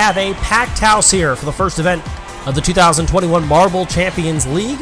have a packed house here for the first event of the 2021 Marble Champions League.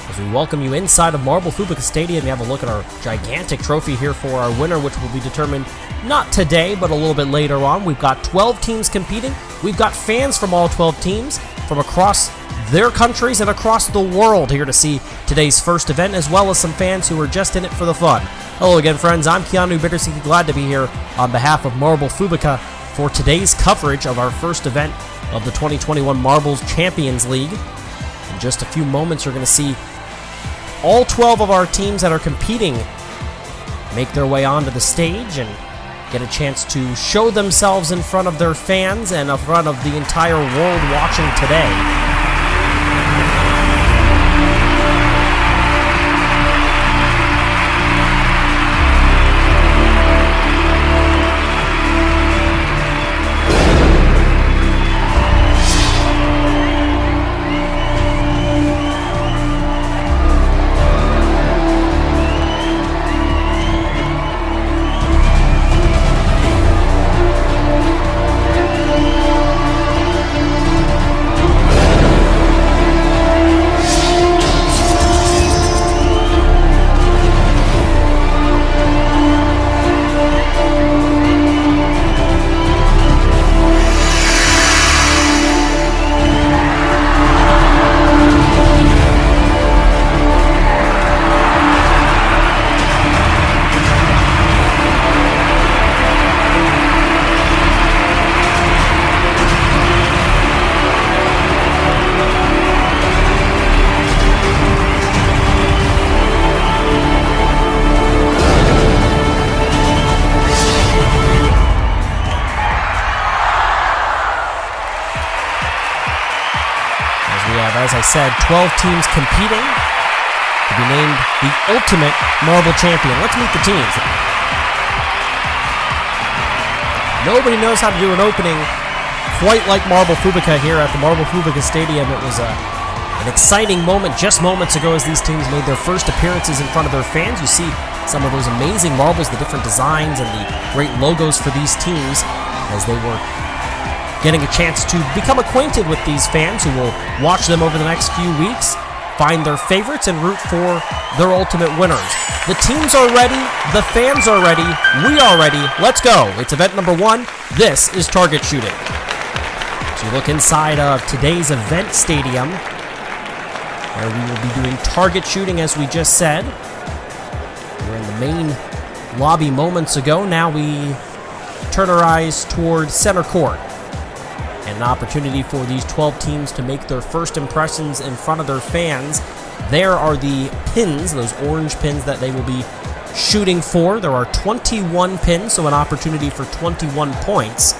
As we welcome you inside of Marble Fubica Stadium, you have a look at our gigantic trophy here for our winner, which will be determined not today, but a little bit later on. We've got 12 teams competing. We've got fans from all 12 teams from across their countries and across the world here to see today's first event, as well as some fans who are just in it for the fun. Hello again, friends. I'm Keanu Bittersea, glad to be here on behalf of Marble Fubica for today's coverage of our first event of the 2021 Marbles Champions League. In just a few moments, you're going to see all 12 of our teams that are competing make their way onto the stage and get a chance to show themselves in front of their fans and in front of the entire world watching today. As I said, 12 teams competing to be named the ultimate Marble Champion. Let's meet the teams. Nobody knows how to do an opening quite like Marble Fubica here at the Marble Fubica Stadium. It was an exciting moment just moments ago as these teams made their first appearances in front of their fans. You see some of those amazing marbles, the different designs, and the great logos for these teams as they were getting a chance to become acquainted with these fans who will watch them over the next few weeks, find their favorites, and root for their ultimate winners. The teams are ready, the fans are ready, we are ready, let's go. It's event number 1, this is target shooting. So you look inside of today's event stadium, where we will be doing target shooting as we just said. We were in the main lobby moments ago, now we turn our eyes towards center court. And an opportunity for these 12 teams to make their first impressions in front of their fans. There are the pins, those orange pins that they will be shooting for. There are 21 pins, so an opportunity for 21 points.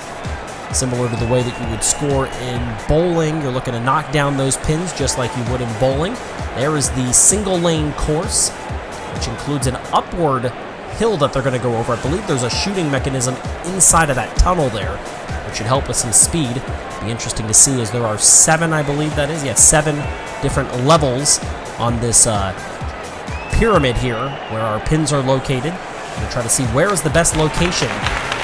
Similar to the way that you would score in bowling, you're looking to knock down those pins just like you would in bowling. There is the single lane course, which includes an upward hill that they're going to go over. I believe there's a shooting mechanism inside of that tunnel there, which should help with some speed. Be interesting to see as there are 7, I believe that is. Yeah, 7 different levels on this pyramid here where our pins are located. We're going to try to see where is the best location.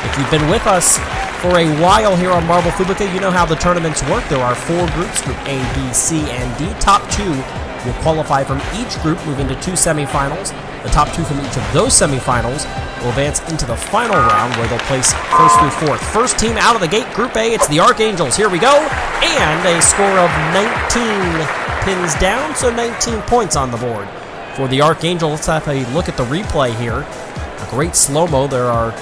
If you've been with us for a while here on Marble Fubica, you know how the tournaments work. There are 4 groups, Group A, B, C, and D. Top 2 will qualify from each group, move into 2 semifinals. The top 2 from each of those semifinals will advance into the final round where they'll place first through 4th. First team out of the gate, Group A, it's the Archangels. Here we go. And a score of 19 pins down, so 19 points on the board for the Archangels. Let's have a look at the replay here. A great slow-mo. There are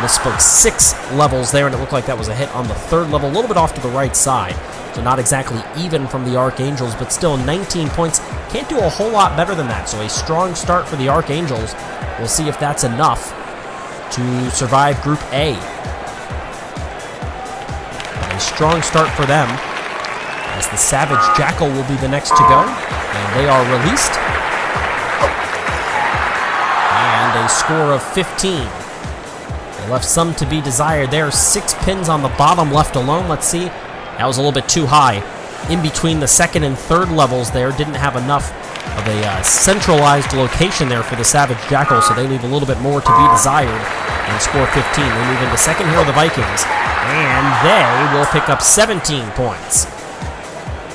misspoke 6 levels there, and it looked like that was a hit on the 3rd level, a little bit off to the right side. So not exactly even from the Archangels, but still 19 points. Can't do a whole lot better than that, so a strong start for the Archangels. We'll see if that's enough to survive Group A. A strong start for them, as the Savage Jackal will be the next to go, and they are released. And a score of 15. They left some to be desired there. 6 pins on the bottom left alone. Let's see. That was a little bit too high. In between the 2nd and 3rd levels there, didn't have enough of a centralized location there for the Savage Jackal, so they leave a little bit more to be desired and score 15. They move into second here of the Vikings, and they will pick up 17 points.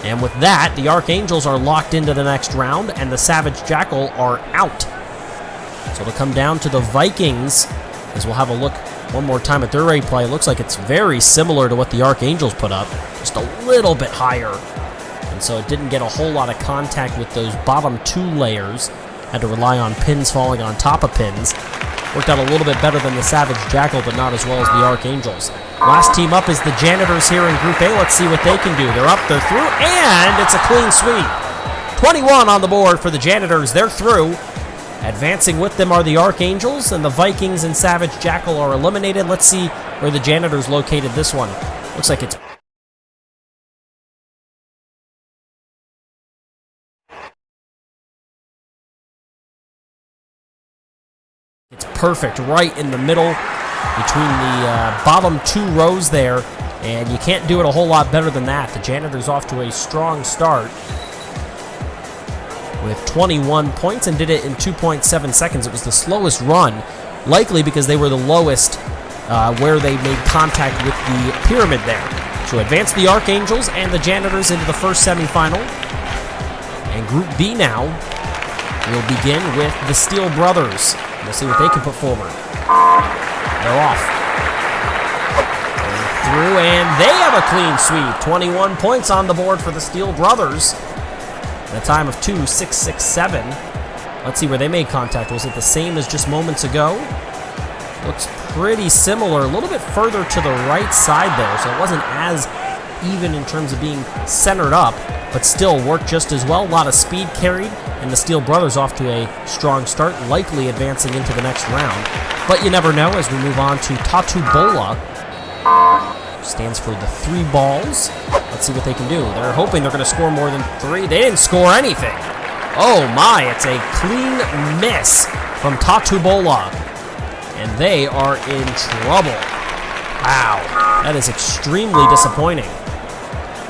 And with that, the Archangels are locked into the next round, and the Savage Jackal are out. So it'll come down to the Vikings, as we'll have a look one more time at their replay. It looks like it's very similar to what the Archangels put up, just a little bit higher. And so it didn't get a whole lot of contact with those bottom two layers. Had to rely on pins falling on top of pins. Worked out a little bit better than the Savage Jackal, but not as well as the Archangels. Last team up is the Janitors here in Group A. Let's see what they can do. They're up, they're through, and it's a clean sweep. 21 on the board for the Janitors. They're through. Advancing with them are the Archangels, and the Vikings and Savage Jackal are eliminated. Let's see where the Janitors located this one. Looks like it's perfect right in the middle between the bottom two rows there, and you can't do it a whole lot better than that. The Janitors off to a strong start with 21 points and did it in 2.7 seconds. It was the slowest run, likely because they were the lowest where they made contact with the pyramid there. So advance the Archangels and the Janitors into the first semifinal. And Group B now will begin with the Steel Brothers. We'll see what they can put forward. They're off. Going through, and they have a clean sweep. 21 points on the board for the Steel Brothers. At a time of 2:667. Let's see where they made contact. Was it the same as just moments ago? Looks pretty similar. A little bit further to the right side there, so it wasn't as even in terms of being centered up, but still worked just as well. A lot of speed carried, and the Steel Brothers off to a strong start, likely advancing into the next round. But you never know as we move on to Tatu Bola. Stands for the 3 balls. Let's see what they can do. They're hoping they're going to score more than 3. They didn't score anything. Oh my, it's a clean miss from Tatu Bola. And they are in trouble. Wow, that is extremely disappointing.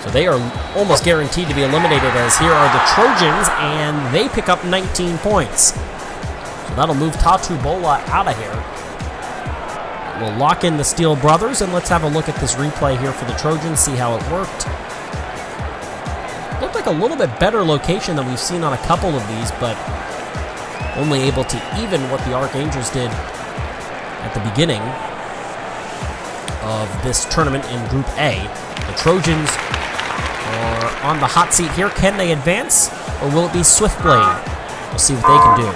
So they are almost guaranteed to be eliminated, as here are the Trojans, and they pick up 19 points. So that'll move Tatu Bola out of here. We'll lock in the Steel Brothers, and let's have a look at this replay here for the Trojans, see how it worked. Looked like a little bit better location than we've seen on a couple of these, but only able to even what the Archangels did at the beginning of this tournament in Group A. The Trojans are on the hot seat here. Can they advance, or will it be Swiftblade? We'll see what they can do.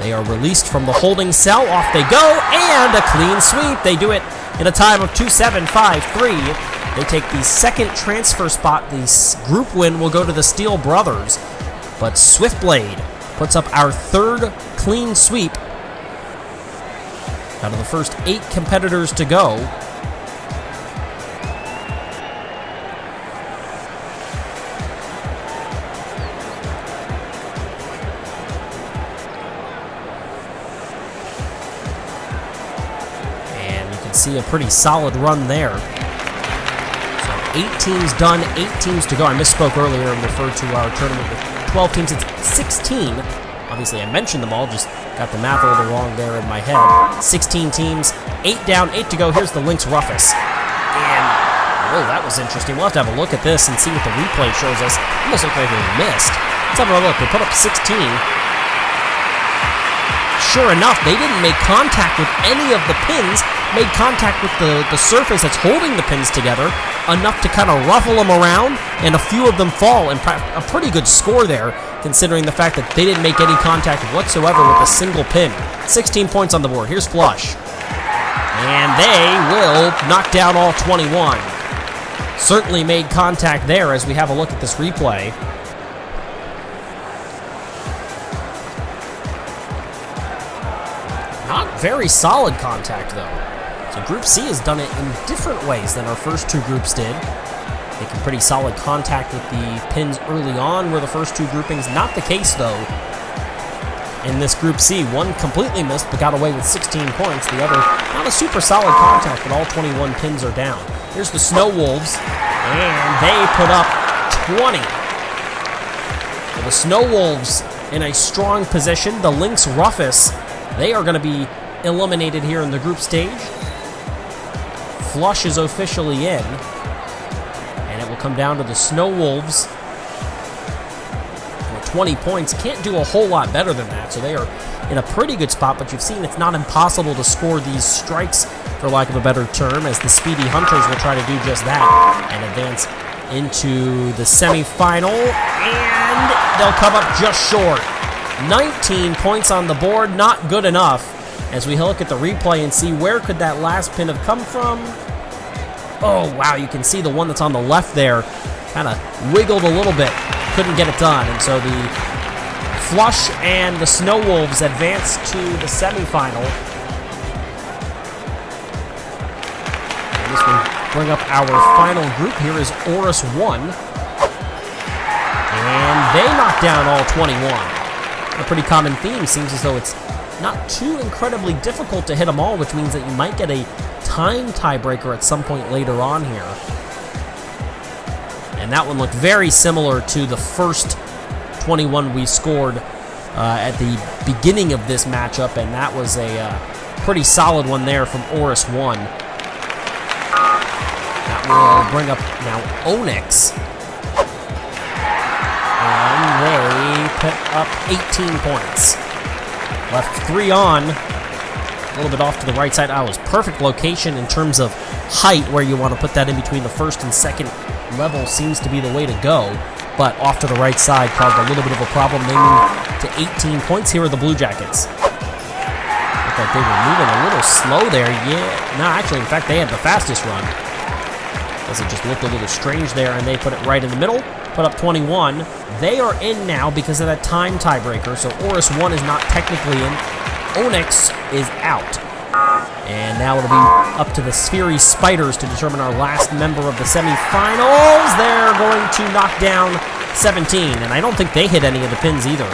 They are released from the holding cell. Off they go, and a clean sweep. They do it in a time of 2:753. They take the second transfer spot. The group win will go to the Steel Brothers, but Swiftblade puts up our 3rd clean sweep out of the first 8 competitors to go. See a pretty solid run there. So 8 teams done, 8 teams to go. I misspoke earlier and referred to our tournament with 12 teams. It's 16. Obviously, I mentioned them all, just got the math a little wrong there in my head. 16 teams, 8 down, 8 to go. Here's the Lynx Roughus. And, oh, that was interesting. We'll have to have a look at this and see what the replay shows us. Almost looked like they missed. Let's have a look. They put up 16. Sure enough, they didn't make contact with any of the pins, made contact with the surface that's holding the pins together, enough to kind of ruffle them around, and a few of them fall, and a pretty good score there, considering the fact that they didn't make any contact whatsoever with a single pin. 16 points on the board. Here's Flush. And they will knock down all 21. Certainly made contact there as we have a look at this replay. Not very solid contact, though. So Group C has done it in different ways than our first 2 groups did. Making pretty solid contact with the pins early on were the first 2 groupings. Not the case, though, in this Group C. One completely missed but got away with 16 points. The other, not a super solid contact, but all 21 pins are down. Here's the Snow Wolves, and they put up 20. The Snow Wolves in a strong position. The Lynx Rufus, they are going to be eliminated here in the group stage. Flush is officially in. And it will come down to the Snow Wolves. With 20 points, can't do a whole lot better than that, so they are in a pretty good spot, but you've seen it's not impossible to score these strikes, for lack of a better term, as the Speedy Hunters will try to do just that and advance into the semifinal, and they'll come up just short. 19 points on the board, not good enough. As we look at the replay and see where could that last pin have come from. Oh, wow, you can see the one that's on the left there kind of wiggled a little bit, couldn't get it done, and so the Flush and the Snow Wolves advance to the semifinal. And this will bring up our final group. Here is Oris 1. And they knock down all 21. A pretty common theme. Seems as though it's not too incredibly difficult to hit them all, which means that you might get a time tiebreaker at some point later on here. And that one looked very similar to the first 21 we scored at the beginning of this matchup, and that was a pretty solid one there from Oris 1. That will bring up now Onyx. And they put up 18 points. Left 3 on. A little bit off to the right side. That was perfect location in terms of height, where you want to put that in between the first and second level seems to be the way to go. But off to the right side caused a little bit of a problem. They moved to 18 points. Here are the Blue Jackets. Looked like they were moving a little slow there. Yeah, no, actually, in fact, they had the fastest run. As it just looked a little strange there, and they put it right in the middle. Put up 21. They are in now because of that time tiebreaker, so Oris 1 is not technically in. Onyx is out. And now it'll be up to the Sphery Spiders to determine our last member of the semifinals. They're going to knock down 17, and I don't think they hit any of the pins either.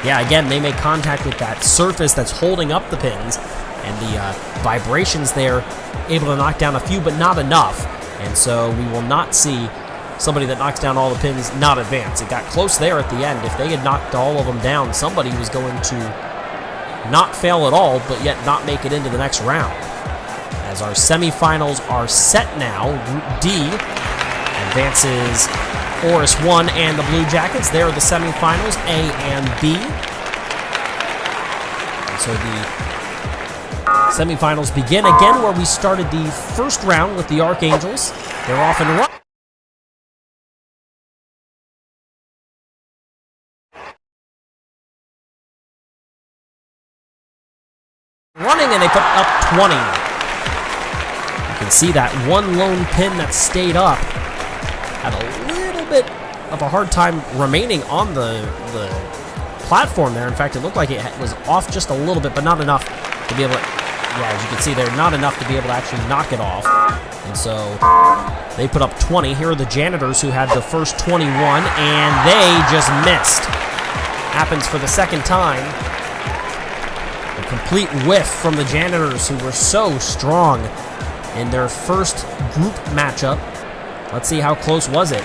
Yeah, again, they make contact with that surface that's holding up the pins, and the vibrations there, able to knock down a few, but not enough. And so we will not see somebody that knocks down all the pins not advance. It got close there at the end. If they had knocked all of them down, somebody was going to not fail at all, but yet not make it into the next round. As our semifinals are set now, Group D advances Oris 1 and the Blue Jackets. They are the semifinals, A and B. And so the semifinals begin again where we started the first round with the Archangels. They're off and running. And they put up 20. You can see that one lone pin that stayed up had a little bit of a hard time remaining on the platform there. In fact, it looked like it was off just a little bit, but not enough to be able to, yeah, as you can see there, not enough to be able to actually knock it off. And so they put up 20. Here are the Janitors, who had the first 21, and they just missed. Happens for the second time. A complete whiff from the Janitors, who were so strong in their first group matchup. Let's see, how close was it?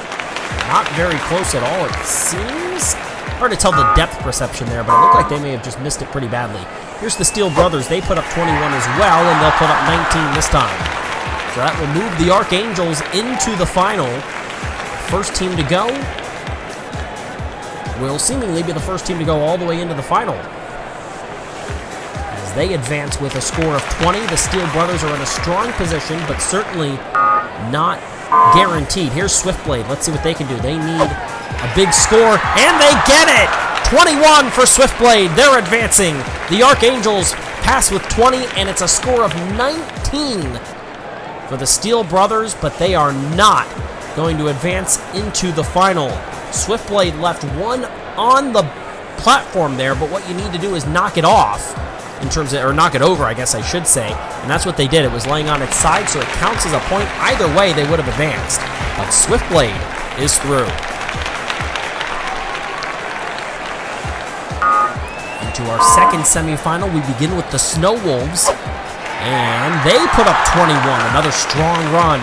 Not very close at all, it seems. Hard to tell the depth perception there, but it looked like they may have just missed it pretty badly. Here's the Steel Brothers. They put up 21 as well, and they'll put up 19 this time. So that will move the Archangels into the final. First team to go will seemingly be the first team to go all the way into the final. They advance with a score of 20. The Steel Brothers are in a strong position, but certainly not guaranteed. Here's Swiftblade. Let's see what they can do. They need a big score, and they get it! 21 for Swiftblade. They're advancing. The Archangels pass with 20, and it's a score of 19 for the Steel Brothers, but they are not going to advance into the final. Swiftblade left one on the platform there, but what you need to do is knock it off. In terms of, or knock it over, I guess I should say. And that's what they did. It was laying on its side, so it counts as a point. Either way, they would have advanced. But Swiftblade is through. Into our second semifinal, we begin with the Snow Wolves. And they put up 21. Another strong run.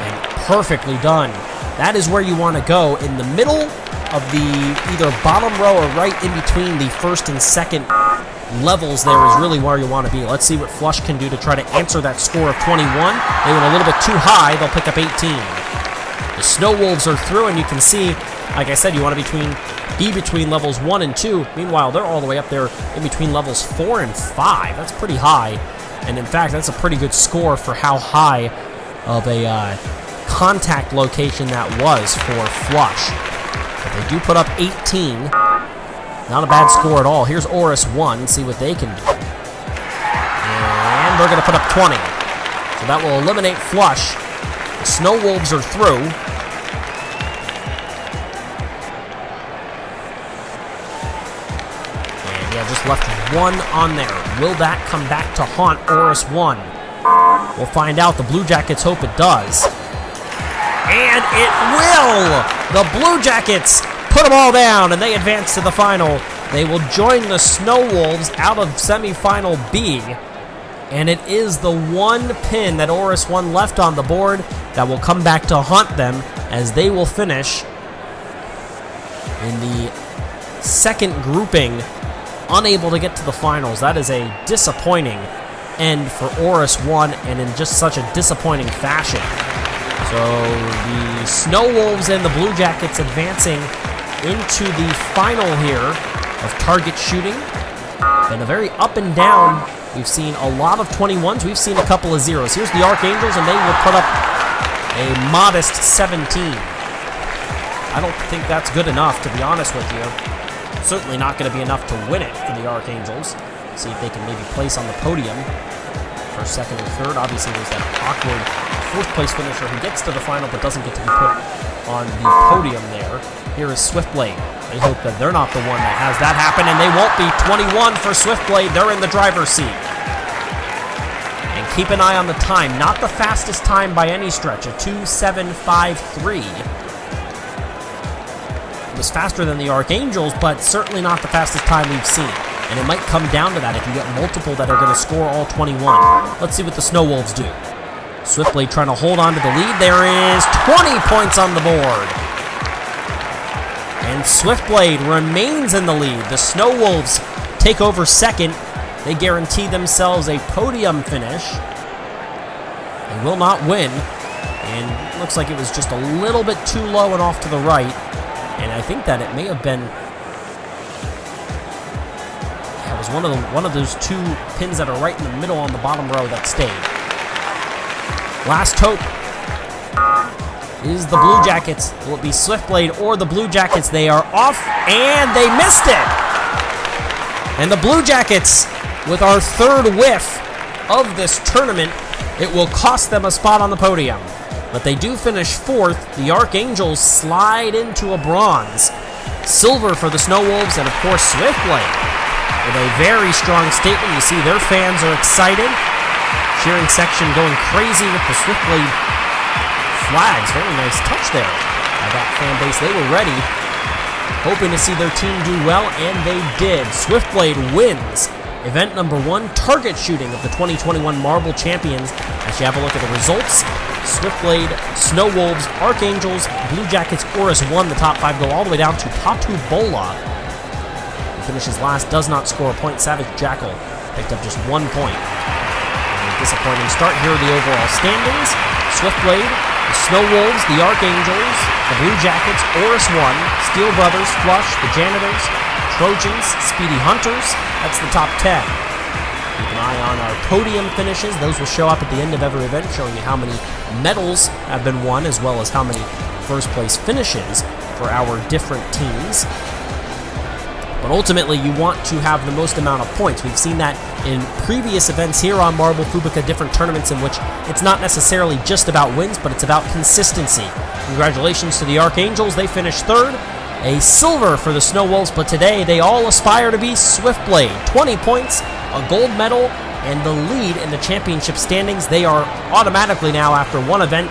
And perfectly done that is where you want to go. In the middle of the either bottom row or right in between the first and second levels there is really where you want to be. Let's see what Flush can do to try to answer that score of 21. They went a little bit too high. They'll pick up 18. The Snow Wolves are through, and you can see, like I said, you want to be between levels 1 and 2. Meanwhile, they're all the way up there in between levels 4 and 5. That's pretty high. And in fact, that's a pretty good score for how high of a contact location that was for Flush. But they do put up 18. Not a bad score at all. Here's Oris 1. See what they can do. And they're going to put up 20. So that will eliminate Flush. The Snow Wolves are through. And yeah, just left one on there. Will that come back to haunt Oris 1? We'll find out. The Blue Jackets hope it does. And it will! The Blue Jackets put them all down, and they advance to the final. They will join the Snow Wolves out of semifinal B. And it is the one pin that Oris 1 left on the board that will come back to haunt them, as they will finish in the second grouping, unable to get to the finals. That is a disappointing end for Oris 1, and in just such a disappointing fashion. So the Snow Wolves and the Blue Jackets advancing into the final here of target shooting. Been a very up and down. We've seen a lot of 21s. We've seen a couple of zeros. Here's the Archangels, and they will put up a modest 17. I don't think that's good enough, to be honest with you. Certainly not going to be enough to win it for the Archangels. See if they can maybe place on the podium for second and third. Obviously, there's that awkward fourth-place finisher who gets to the final but doesn't get to be put on the podium there. Here is Swiftblade. They hope that they're not the one that has that happen, and they won't be. 21 for Swiftblade. They're in the driver's seat. And keep an eye on the time. Not the fastest time by any stretch. A 2:7.53. It was faster than the Archangels, but certainly not the fastest time we've seen. And it might come down to that if you get multiple that are going to score all 21. Let's see what the Snow Wolves do. Swiftblade trying to hold on to the lead. There is 20 points on the board. And Swiftblade remains in the lead. The Snow Wolves take over second. They guarantee themselves a podium finish. They will not win. And it looks like it was just a little bit too low and off to the right. And I think that it may have been... It was one of those two pins that are right in the middle on the bottom row that stayed. Last hope is the Blue Jackets. Will it be Swiftblade or the Blue Jackets? They are off, and they missed it! And the Blue Jackets, with our third whiff of this tournament, it will cost them a spot on the podium. But they do finish fourth. The Archangels slide into a bronze. Silver for the Snow Wolves, and of course Swiftblade with a very strong statement. You see their fans are excited. Cheering section going crazy with the Swiftblade flags. Very nice touch there by that fan base. They were ready, hoping to see their team do well, and they did. Swiftblade wins event number 1, target shooting of the 2021 Marble Champions. As you have a look at the results, Swiftblade, Snow Wolves, Archangels, Blue Jackets, Oris 1. The top 5 go all the way down to Patu Bola, who finishes last, does not score a point. Savage Jackal picked up just 1 point. Disappointing start. Here are the overall standings. Swiftblade, the Snow Wolves, the Archangels, the Blue Jackets, Oris 1, Steel Brothers, Flush, the Janitors, Trojans, Speedy Hunters. That's the top 10. Keep an eye on our podium finishes. Those will show up at the end of every event, showing you how many medals have been won, as well as how many first place finishes for our different teams. But ultimately, you want to have the most amount of points. We've seen that in previous events here on Marble Fubuka, different tournaments in which it's not necessarily just about wins, but it's about consistency. Congratulations to the Archangels. They finished third. A silver for the Snow Wolves, but today they all aspire to be Swiftblade. 20 points, a gold medal, and the lead in the championship standings. They are automatically now, after one event,